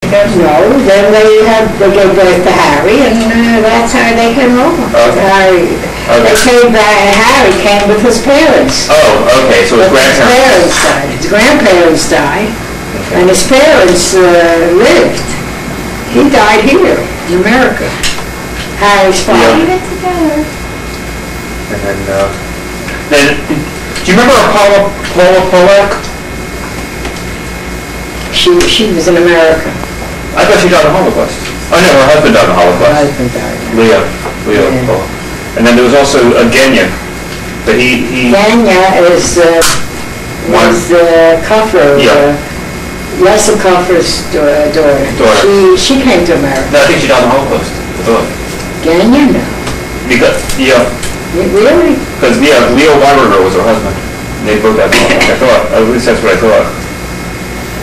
No, then they gave birth to Harry, and that's how they came over. Okay. Harry came with his parents. Oh, okay, so his grandparents. His grandparents died, Okay. and his parents lived. He died here in America. Harry's father. Yeah. And then, do you remember Paula Polak? She was in America. I thought she died in the Holocaust. Oh no, her husband died in the Holocaust. Her husband died. Leo Yeah. Polak. And then there was also Genya, but he. Genya is Kuffer. Yeah. Lessa Kuffer's daughter. She came to America. No, I think she died in the Holocaust. I thought. Genya, no. Because Really? Because Leo Weinberger was her husband. And they both died in the Holocaust. I thought. At least that's what I thought.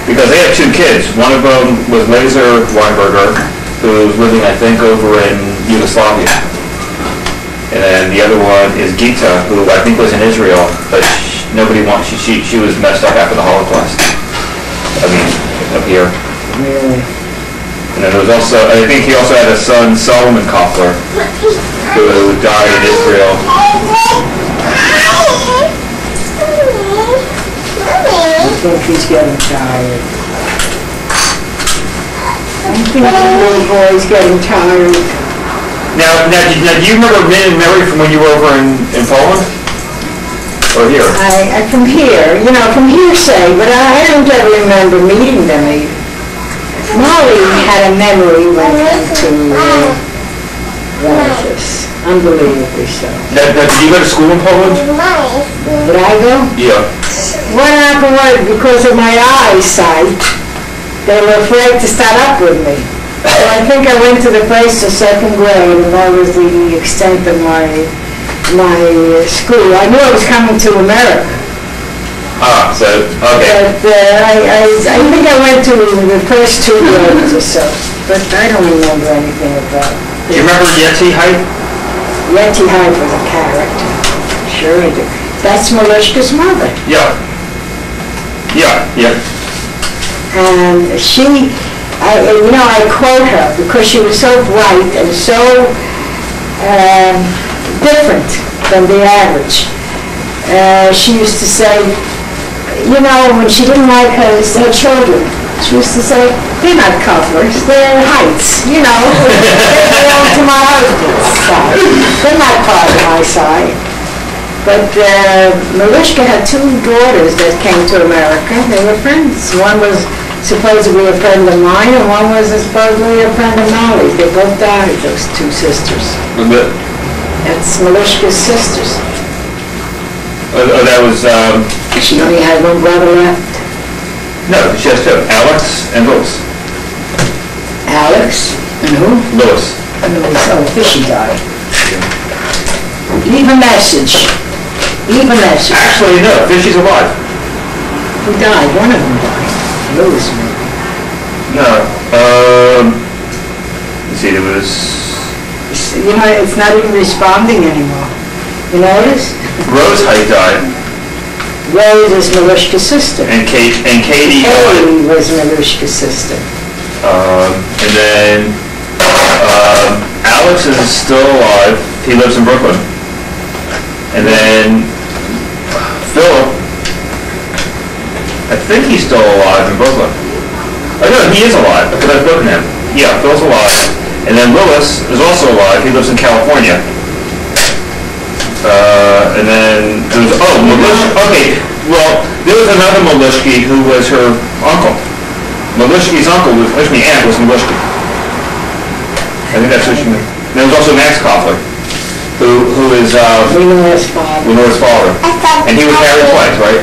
Because they had two kids. One of them was Lazar Weinberger, who was living, I think, over in Yugoslavia. And then the other one is Gita, who I think was in Israel, but she was messed up after the Holocaust. I mean, up here. Really? And then there was also, I think he also had a son, Solomon Koffler, who died in Israel. I think he's getting tired. I think the little boy's getting tired. Now, do you remember Min and Mary from when you were over in Poland? Or here? From here, from hearsay, but I don't ever remember meeting them either. Molly had a memory when it came to relatives. Unbelievably so. Now, did you go to school in Poland? Did I go? Yeah. What happened was, because of my eyesight, they were afraid to start up with me. So I think I went to the first or second grade, and that was the extent of my school. I knew I was coming to America. Okay. But I think I went to the first 2 grades or so, but I don't remember anything about it. Do you remember Yeti Height? Yeti Height was a character. Sure I do. That's Malishka's mother. Yeah. And I quote her because she was so bright and so different than the average. She used to say, when she didn't like her children, she used to say, they're not Cufflers, they're Heights, they belong to my husband's side. They're not part of my side. But Malishka had 2 daughters that came to America. They were friends. One was supposedly a friend of mine, and one was supposedly a friend of Molly's. They both died, those 2 sisters. That's Malishka's sisters. That was... She only had one brother left. No, she has 2. Alex and Louis. Alex? And who? Louis. Oh, Fishy died. Leave a message. Leave a message. Actually, no. Fishy's alive. Who died? One of them died. Louis, maybe. No. Let's see, there was... It's not even responding anymore. You notice? Rose Height died. Rose is Malishka's sister. And Katie Katie was Malishka's sister. And then Alex is still alive. He lives in Brooklyn. And then Philip, I think he's still alive in Brooklyn. Oh no, he is alive because I've spoken to him. Yeah, Phil's alive. And then Louis is also alive. He lives in California. And then there was, okay, well, there was another Malishki who was her uncle. Malishki's uncle, aunt was Malishki. I think that's what she meant. And there was also Max Koffler, who is Lenore's father. And he was married twice, right?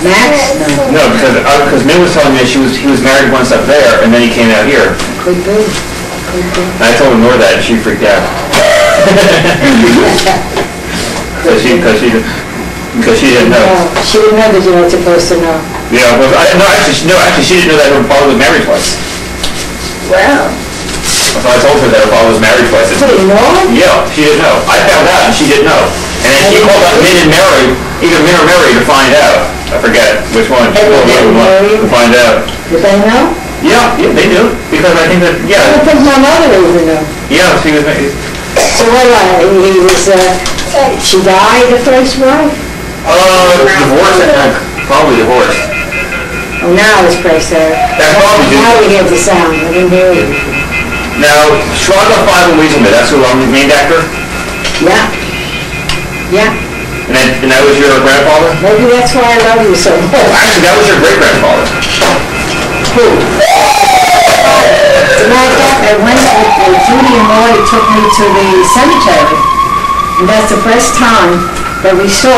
Max? No, because Min was telling me that he was married once up there, and then he came out here. Could be. And I told Nora that, and she freaked out. Because she didn't know. She didn't know that you weren't supposed to know. Yeah, well, actually, she didn't know that her father was married twice. Well. So I told her that her father was married twice. She didn't know? Yeah, she didn't know. I found out, and she didn't know. And then she called up Min and Mary, either Min or Mary, to find out. I forget which one. She called the other one to find out. Did they know? Yeah, they knew. because I think that, I yeah, don't think my mother even knew. yeah, she was, So what, he was, she died, the first wife? divorced, I think, probably divorced. Oh, now it's praise her. That's probably Now just, we hear the sound, I didn't hear it. now, Shraga Five and Weaselman, that's who I'm the main actor? Yeah. Yeah, And that was your grandfather? maybe that's why I love you so much. Actually, that was your great-grandfather. Who? As a matter of fact, I went with Judy and Morty took me to the cemetery. And that's the first time that we saw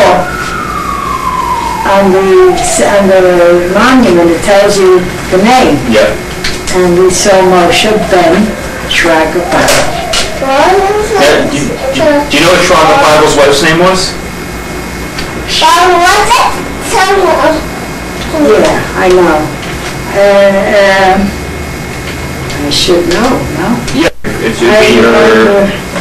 on the monument, it tells you the name. Yeah. And we saw Moshe Ben Shragapah. Yeah, do you know what Shraga Fible's wife's name was? Yeah, I know. I should know, no? Yeah. It should be your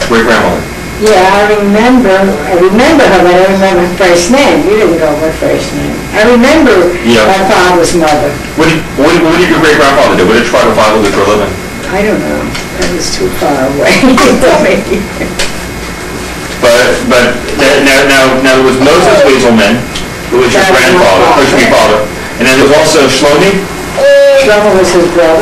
great-grandmother. Yeah, I remember her, but I don't remember her first name. You didn't know her first name. I remember my father's mother. What did your great-grandfather do? What did Shraga Fible do for a living? I don't know. That was too far away. But now there was Moses Weaselman, who was your grandfather, father, and then there was also Shlomi. Shlomo was his brother.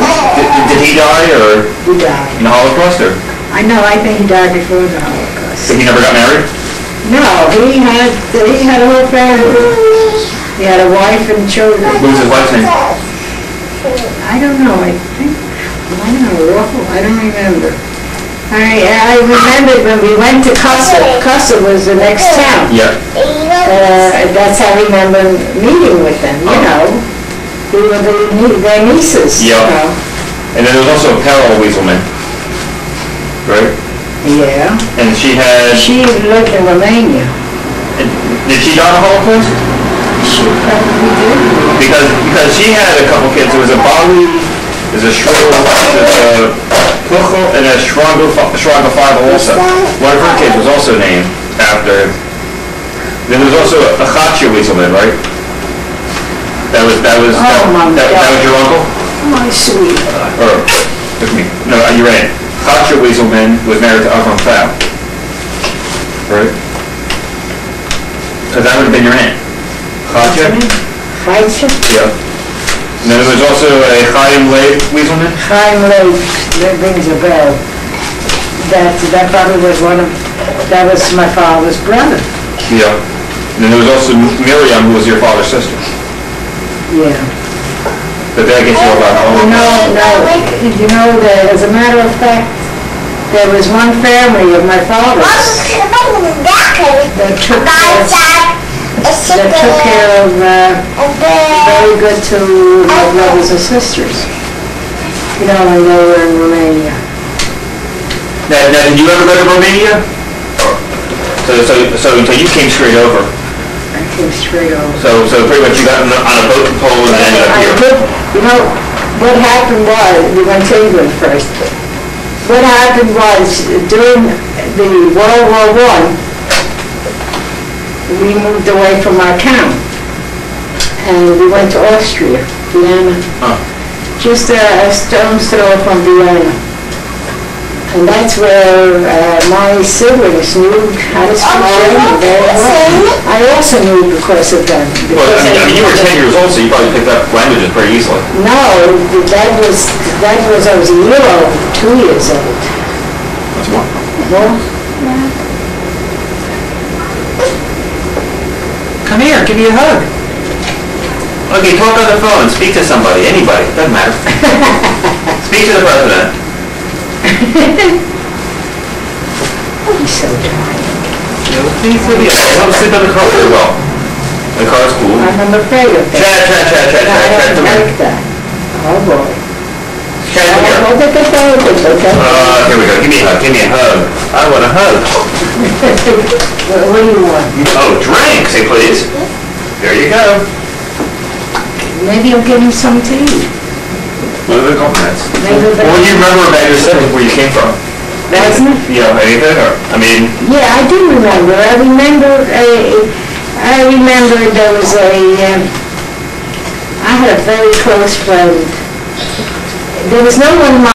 Did he die or He died. in the Holocaust or? I know, I think he died before the Holocaust. So he never got married? No, he had a whole family. He had a wife and children. What was his wife's name? I don't know, I think, I don't remember. I remembered when we went to Cussa. Cussa was the next town. Yeah. That's how I remember meeting with them, you know. We were their nieces, you Yeah. know. And then there was also Carol Weaselman, right? Yeah. And she had, She lived in Romania. did she die in the Holocaust? She probably did. Because she had a couple kids. There was a Bali, there's a Shrill, there's a Puchel, and a Shraga Five also. One of her kids was also named after. Then there was also a Chatcha Weaselman, right? That was your uncle? My sweetheart. Or, with me. No, you're right. Chatcha Weaselman was married to Avram Pfau. Right? So that would have been your aunt. Chatcha? Chatcha? Yeah. And then there was also a Chaim Leib Weaselman? Chaim Leib, that rings a bell. That probably was that was my father's brother. Yeah. And then there was also Miriam, who was your father's sister. Yeah. But that gets you all about home. You know that, as a matter of fact, there was one family of my father's that took care of, very good to my brothers and sisters. You know, when they were in Romania. Now, did you ever go to Romania? So you came straight over. I came straight over. So pretty much you got on a boat to Poland and ended up here. You know, what happened was, we went to England first. What happened was, during the World War I, we moved away from our town. And we went to Austria, Vienna. Just a stone's throw from Vienna. And that's where my siblings knew how to speak German very well. I also knew because of them. Well, I mean, you were 10 years old, so you probably picked up languages pretty easily. No, I was a year old, 2 years old. That's one. Well, Come here, give me a hug. Okay, talk on the phone, speak to somebody, anybody, doesn't matter. Speak to the president. he's so tired. Please let me help sleep in the car very well. The car's cool. I'm afraid of that. Chad, I come don't here. like that. Oh, boy. Chad, come here. Hold it, okay? Here we go, give me a hug. I want a hug. What do you want? Oh, drink, say please. There you go. Maybe I'll give you some to eat. What are the compliments? Maybe What do you remember about yourself, where you came from? Wasn't it? You know, anything, or, I mean... Yeah, I do remember. I remember there was I had a very close friend. There was no one in my